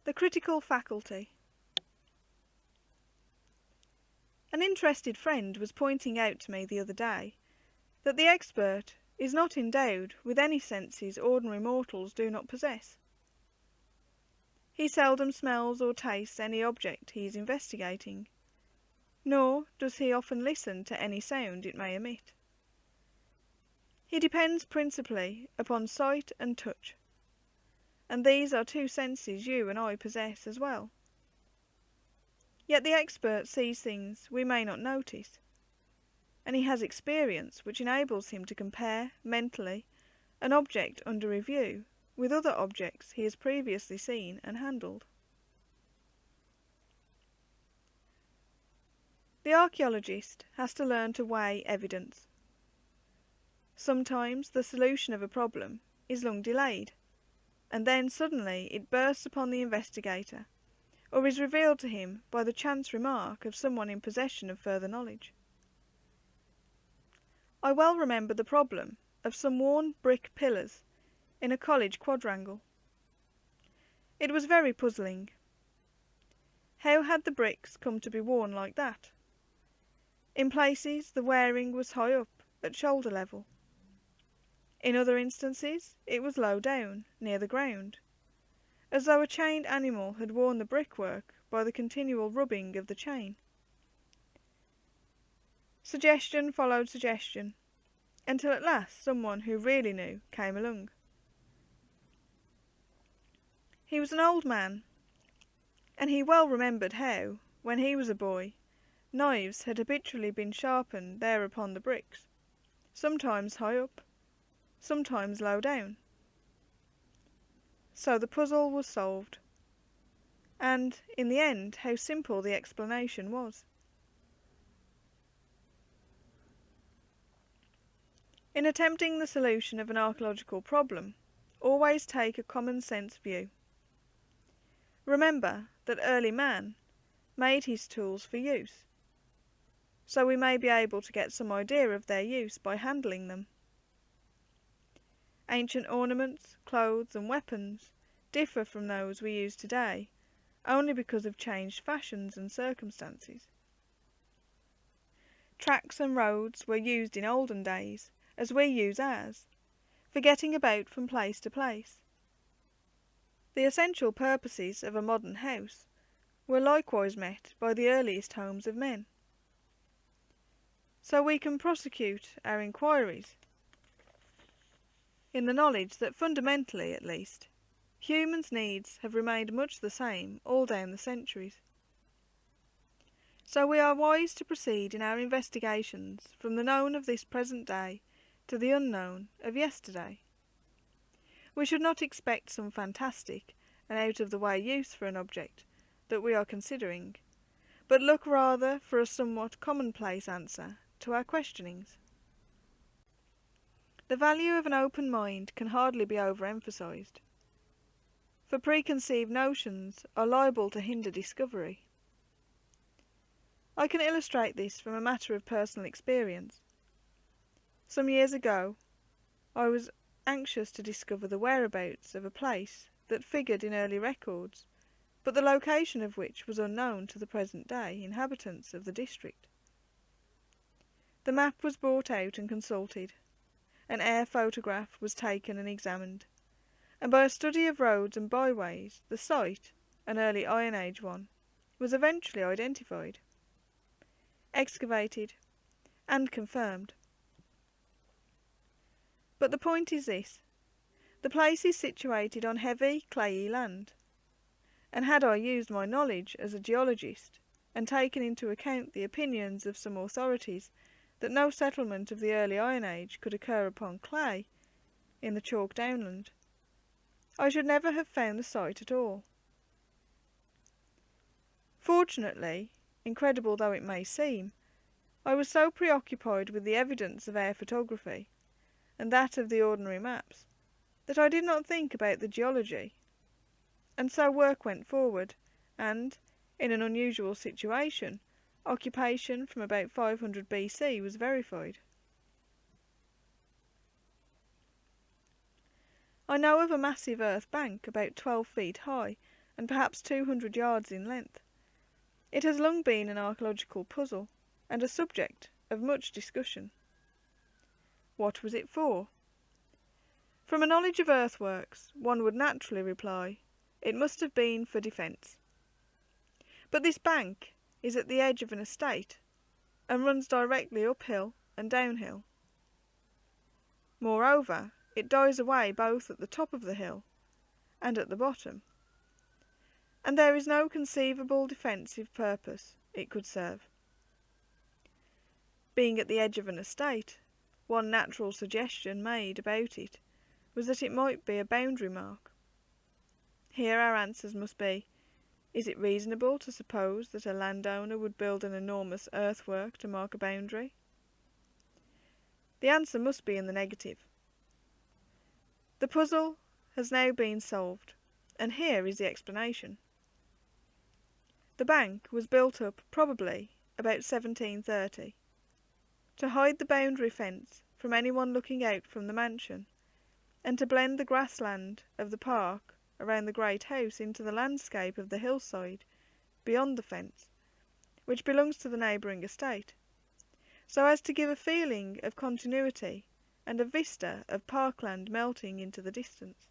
The critical faculty. An interested friend was pointing out to me the other day that the expert is not endowed with any senses ordinary mortals do not possess. He seldom smells or tastes any object he is investigating, nor does he often listen to any sound it may emit. He depends principally upon sight and touch, and these are two senses you and I possess as well. Yet the expert sees things we may not notice, and he has experience which enables him to compare, mentally, an object under review with other objects he has previously seen and handled. The archaeologist has to learn to weigh evidence. Sometimes the solution of a problem is long delayed, and then suddenly it bursts upon the investigator, or is revealed to him by the chance remark of someone in possession of further knowledge. I well remember the problem of some worn brick pillars in a college quadrangle. It was very puzzling. How had the bricks come to be worn like that? In places the wearing was high up, at shoulder level. In other instances it was low down, near the ground, as though a chained animal had worn the brickwork by the continual rubbing of the chain. Suggestion followed suggestion, until at last someone who really knew came along. He was an old man, and he well remembered how, when he was a boy, knives had habitually been sharpened there upon the bricks, sometimes high up, sometimes low down. So the puzzle was solved, and in the end how simple the explanation was. In attempting the solution of an archaeological problem, always take a common sense view. Remember that early man made his tools for use, so we may be able to get some idea of their use by handling them. Ancient ornaments, clothes and weapons differ from those we use today only because of changed fashions and circumstances. Tracks and roads were used in olden days as we use ours, for getting about from place to place. The essential purposes of a modern house were likewise met by the earliest homes of men. So we can prosecute our inquiries in the knowledge that fundamentally, at least, humans' needs have remained much the same all down the centuries. So we are wise to proceed in our investigations from the known of this present day to the unknown of yesterday. We should not expect some fantastic and out-of-the-way use for an object that we are considering, but look rather for a somewhat commonplace answer to our questionings. The value of an open mind can hardly be overemphasized, for preconceived notions are liable to hinder discovery. I can illustrate this from a matter of personal experience. Some years ago, I was anxious to discover the whereabouts of a place that figured in early records, but the location of which was unknown to the present day inhabitants of the district. The map was brought out and consulted, an air photograph was taken and examined, and by a study of roads and byways, the site, an early Iron Age one, was eventually identified, excavated, and confirmed. But the point is this: the place is situated on heavy, clayey land, and had I used my knowledge as a geologist, and taken into account the opinions of some authorities that no settlement of the early Iron Age could occur upon clay in the chalk downland, I should never have found the site at all. Fortunately, incredible though it may seem, I was so preoccupied with the evidence of air photography and that of the ordinary maps that I did not think about the geology, and so work went forward, and, in an unusual situation, occupation from about 500 BC was verified. I know of a massive earth bank about 12 feet high and perhaps 200 yards in length. It has long been an archaeological puzzle, and a subject of much discussion. What was it for? From a knowledge of earthworks, one would naturally reply, it must have been for defence. But this bank is at the edge of an estate, and runs directly uphill and downhill. Moreover, it dies away both at the top of the hill and at the bottom, and there is no conceivable defensive purpose it could serve. Being at the edge of an estate, one natural suggestion made about it was that it might be a boundary mark. Here our answers must be: is it reasonable to suppose that a landowner would build an enormous earthwork to mark a boundary? The answer must be in the negative. The puzzle has now been solved, and here is the explanation. The bank was built up probably about 1730, to hide the boundary fence from anyone looking out from the mansion, and to blend the grassland of the park around the great house into the landscape of the hillside beyond the fence, which belongs to the neighbouring estate, so as to give a feeling of continuity and a vista of parkland melting into the distance.